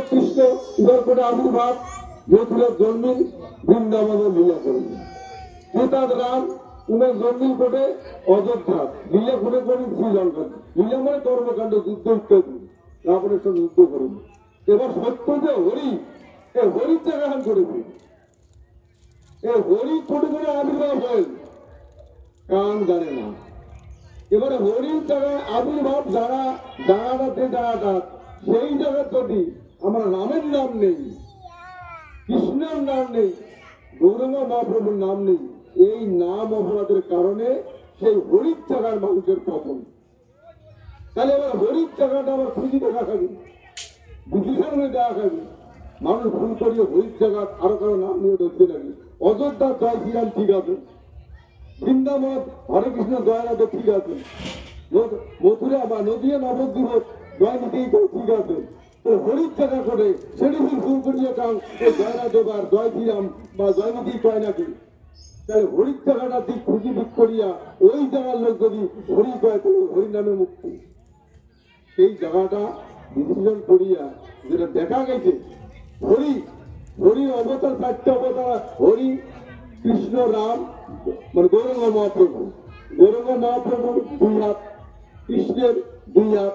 কৃষ্ণ উদরকোটে আবির্ভাব মথুরার জন্মিল বৃন্দাবনের লীলা করেন। কেতার রাম উনার জন্মিল কোটে অযোধ্যা লীলা করে করেন শ্রীলঙ্কা। লীলা মানে কর্মকাণ্ড, যুদ্ধ ইত্যাদি রাবণের সঙ্গে যুদ্ধ করেন। এবার সত্য যে হরি, এই হরির জায়গা করেছে, এই হরি কোটে করে আবির্ভাব হয় কান জানে না। এবারে হরির জায়গায় আবির্ভাব যারা জায়গাটাতে জায়গাটা, সেই জায়গায় যদি আমার রামের নাম নেই, কৃষ্ণের নাম নেই, গৌরাঙ্গ মহাপ্রভুর নাম নেই, এই নাম অপরাধের কারণে সেই হরির জায়গার মানুষের পতন। তাহলে এবার হরির জায়গাটা আবার খুঁজি দেখা খাবি, বিভীষণ দেখা খাবি, মানুষ ভুল করিয়ে হরির জায়গা আরো কারো নাম নিয়ে ধরতে লাগে। অযোধ্যা জয় শ্রীরাম ঠিক আছে, বৃন্দাবন হরে কৃষ্ণ জয় রাধে ঠিক আছে, মথুরা বা নদিয়া নবদ্বীপ জয় নিতেই ঠিক আছে। হরির জায়গা করে সেটি ভুল করিয়ে কারণ জয় রাধে বা জয় শ্রীরাম বা জয় নিতি কয় নাকি। তাহলে হরির জায়গাটা দিক খুঁজি দিক করিয়া ওই জায়গার লোক যদি হরি কয় তাহলে হরি নামে মুক্তি। সেই জায়গাটা ডিসিশন করিয়া যেটা দেখা গেছে, হরি হরির অবতার, 4টে অবতার, হরি কৃষ্ণ রাম মানে গৌরাঙ্গ মহাপ্রভু। গৌরাঙ্গ মহাপ্রভুর 2 হাত, কৃষ্ণের 2 হাত,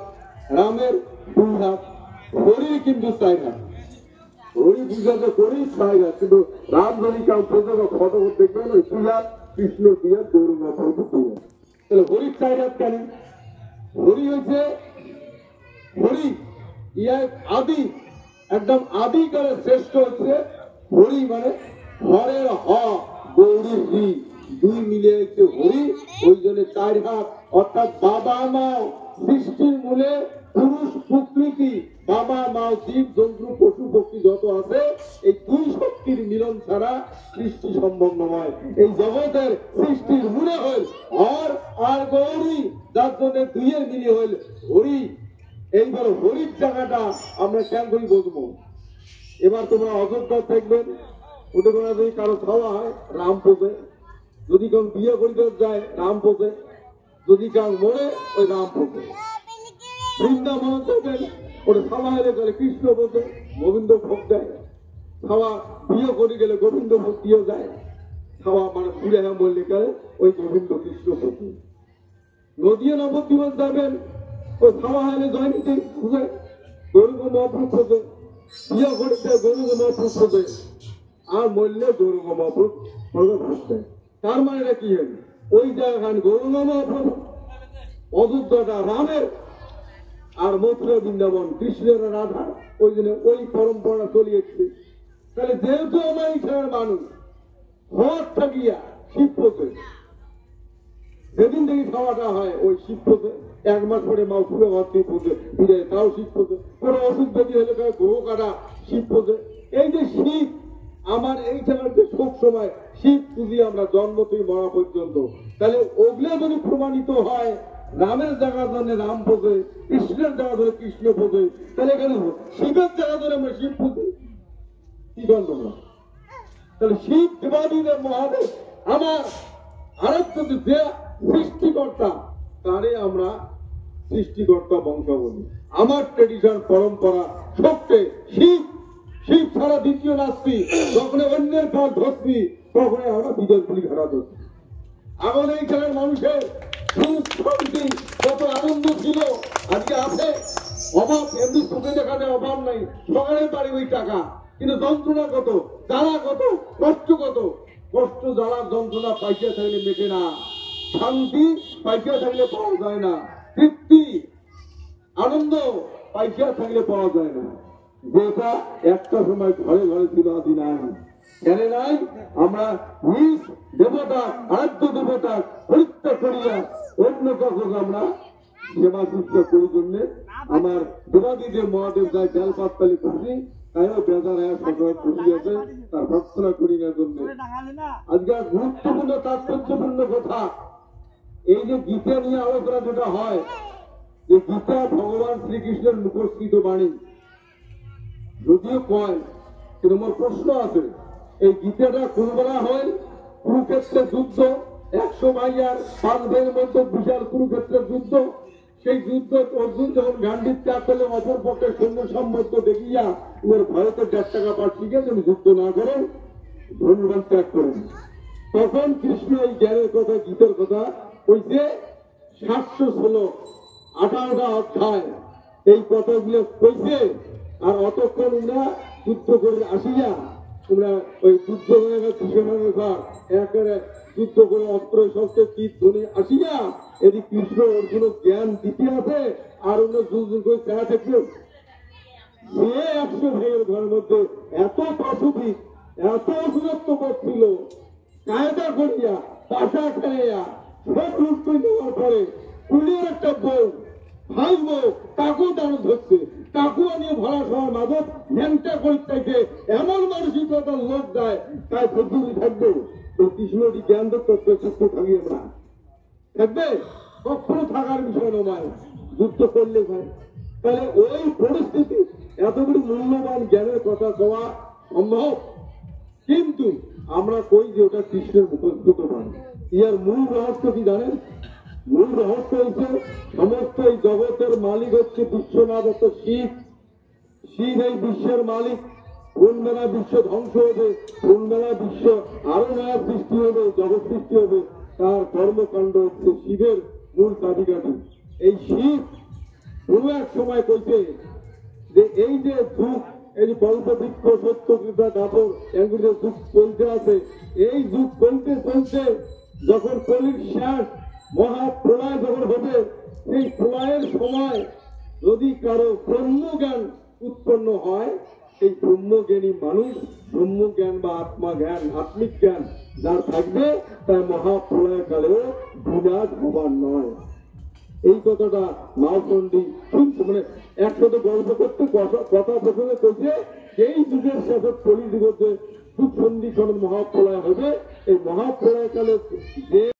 রামের 2 হাত, হরির কিন্তু 4 হাত। হরি বুঝাতে করি 4 হাত, কিন্তু রাম ধরি কাউ ফটো দেখবেন 2 হাত, কৃষ্ণ 2 হাত, গৌরাঙ্গ মহাপ্রভু 2 হাত। তাহলে হরির 4 হাত কেন? হরি হয়েছে হরি ইয়া আদি, একদম আদিকালের শ্রেষ্ঠ হচ্ছে হরি, মানে হরের হ গৌরীর হি, 2 মিলে হচ্ছে হরি। ওই জন্য 4 হাত, অর্থাৎ বাবা মা সৃষ্টির মূলে পুরুষ প্রকৃতি, বাবা মা জীব জন্তু পশু পক্ষী যত আছে, এই 2 শক্তির মিলন ছাড়া সৃষ্টি সম্ভব নয়। এই জগতের সৃষ্টির মূলে হল হর আর গৌরী, যার জন্য 2 এর মিলে হল হরি। এইবার হরির জায়গাটা আমরা কেন করি বুঝবো। এবার তোমরা অযোধ্যা দেখবেন, ওটা তোমরা যদি কারো খাওয়া হয় রাম পোষে, যদি কেউ বিয়ে করিতে যায় রাম পোষে, যদি কেউ মরে ওই রাম পোষে। বৃন্দাবন দেখবেন ওটা খাওয়া হলে গেলে কৃষ্ণ পোষে, গোবিন্দ ভোগ দেয়। খাওয়া বিয়ে করে গেলে গোবিন্দ ভোগ দিয়ে যায়। খাওয়া মানে পুরে হ্যাঁ বললে গেলে ওই গোবিন্দ কৃষ্ণ পোষে। নদিয়া নবদ্বীপ যাবেন, ওই খাওয়া হলে জয় নিতে খুঁজে গৌরঙ্গ মহাপ্রভু খোঁজে, বিয়ে করতে গৌরঙ্গ মহাপ্রভু খোঁজে, আর মরলে গৌরঙ্গ মহাপ্রভু খুঁজতে। তার মানে কি হবে? ওই জায়গায় গৌরঙ্গ মহাপ্রভু, অযোধ্যাটা রামের, আর মথুরা বৃন্দাবন কৃষ্ণের রাধা। ওই জন্য ওই পরম্পরা চলিয়েছে। তাহলে যেহেতু আমার ইচ্ছার মানুষ হওয়ার থাকিয়া শিব পোষে, যেদিন থেকে খাওয়াটা হয় ওই শিব পোষে। 1 মাস পরে মা ফুলে ভর্তি পোষে ফিরে, তাও শিব পোষে। কোনো অসুখ ব্যাধি হলে গ্রহ কাটা শিব পোষে। এই যে শিব আমার এই জায়গাতে সব সময় শিব পুজি আমরা জন্ম থেকে মরা পর্যন্ত। তাহলে ওগুলো যদি প্রমাণিত হয় রামের জায়গা ধরে রাম পোষে, কৃষ্ণের জায়গা ধরে কৃষ্ণ পোষে, তাহলে এখানে শিবের জায়গা ধরে আমরা শিব পুজি কি গন্ধ না? তাহলে শিব দেবাদিদের মহাদেব আমার আরেকটু যে সৃষ্টিকর্তা, তারে আমরা সৃষ্টিকর্তা বংশ বলি। আমার ট্রেডিশন পরম্পরা সবচেয়ে শিব, শিব ছাড়া দ্বিতীয় নাস্তি। যখন অন্যের পর ধরছি তখন আমরা বিদেশ গুলি ঘেরা ধরছি। এখন এই খেলার মানুষের সুখ শান্তি কত আনন্দ ছিল আজকে আছে অভাব। এমনি চোখে দেখাতে অভাব নাই, সকালে পারি ওই টাকা, কিন্তু যন্ত্রণা কত, জ্বালা কত, কষ্ট কত। কষ্ট জ্বালা যন্ত্রণা পাইতে থাকলে মেটে না, শান্তি পাইতে থাকলে পাওয়া যায় না, তৃপ্তি আনন্দ পাইতে থাকলে পাওয়া যায় না। যেটা একটা সময় ঘরে ঘরে ছিল আদি নাই। কেন নাই? আমরা নিজ দেবতা আরাধ্য দেবতা পরিত্যাগ করিয়া অন্য কাউকে আমরা সেবা শুশ্রূষা করি জন্য আমার দেবাদিদের মহাদেব গায়ে জাল পাততালি করছি, তাইও বেজার সকাল খুশি আছে তার প্রার্থনা করি না জন্য। আজকে গুরুত্বপূর্ণ তাৎপর্যপূর্ণ কথা, এই যে গীতা নিয়ে আলোচনা যেটা হয়, যে গীতা ভগবান শ্রীকৃষ্ণের মুখস্থিত বাণী যদিও কয়, কিন্তু আমার প্রশ্ন আছে, এই গীতাটা কোন বেলা হয়? কুরুক্ষেত্রের যুদ্ধ, 100 ভাইয়ার 5 ভাইয়ের মধ্যে বিশাল কুরুক্ষেত্রের যুদ্ধ, সেই যুদ্ধ অর্জুন যখন গান্ধী ত্যাগ করলে অপর পক্ষের সৈন্য সামর্থ্য দেখিয়া ওর ভয়তে 1.5 টাকা পাঠ শিখে যদি যুদ্ধ না করেন ধনুর্বাণ ত্যাগ করেন। তখন কৃষ্ণ এই জ্ঞানের কথা, গীতার কথা কইছে 700 শ্লোক 18টা অধ্যায় এই কথাগুলো কইছে। আর অতক্ষণ আমরা যুদ্ধ করে আসিয়া তোমরা ওই যুদ্ধ হয়ে গেছে একেবারে যুদ্ধ করে অস্ত্র শস্ত্র তীর ধরে আসিয়া এদিকে কৃষ্ণ অর্জুন জ্ঞান দিতে আছে আর অন্য যুদ্ধ করে চেনা থাকবে। সে 100 ভাইয়ের ঘরের মধ্যে এত প্রাসুদিক এত অসুরত্ব করছিল, কায়দা করিয়া পাশা খাইয়া সব লুট করে দেওয়ার পরে কুলির একটা বউ ভাই বউ তাকেও দাঁড় ধরছে, তাকেও নিয়ে ভাড়া খাওয়ার মাদক ন্যাংটা করতে এমন মানসিকতার লোক দেয় তাই পদ্ধতি থাকবে। তো কৃষ্ণটি জ্ঞান তত্ত্ব সুস্থ থাকি আমরা থাকবে, কখনো থাকার বিষয় নয়, যুদ্ধ করলে ভাই। তাহলে ওই পরিস্থিতি এতগুলি মূল্যবান জ্ঞানের কথা কওয়া সম্ভব, কিন্তু আমরা কই যে ওটা কৃষ্ণের মুখস্থ নয়। ইয়ার মূল রহস্য কি জানেন? মূল রহস্য হচ্ছে সমস্ত এই জগতের মালিক হচ্ছে বিশ্বনাথ শিব। শিব এই বিশ্বের মালিক। কোন বেলা বিশ্ব ধ্বংস হবে, কোন বেলা বিশ্ব আরো নয়া সৃষ্টি হবে, জগৎ সৃষ্টি হবে, তার কর্মকাণ্ড হচ্ছে শিবের মূল চাবিকাঠি। এই শিব কোন এক সময় কইছে যে এই যে যুগ, এই যে গল্প বৃক্ষ সত্যকৃতা কাপড় এগুলো যুগ চলতে আছে, এই যুগ চলতে চলতে যখন কলির শেষ মহাপ্রলয় যখন হবে, সেই প্রলয়ের সময় যদি কারো ব্রহ্মজ্ঞান উৎপন্ন হয়, এই ব্রহ্মজ্ঞানী মানুষ ব্রহ্মজ্ঞান বা আত্মা জ্ঞান আত্মিক জ্ঞান যার থাকবে তার মহাপ্রলয় কালেও বিনাশ হবার নয়। এই কথাটা মাওপন্ডি শুনছে, মানে একসাথে গল্প করতে কথা প্রসঙ্গে করছে এই যুগের শেষে কলি যুগের যে যুগ সন্ধিক্ষণ মহাপ্রলয় হবে, এই মহাপ্রলয় কালে যে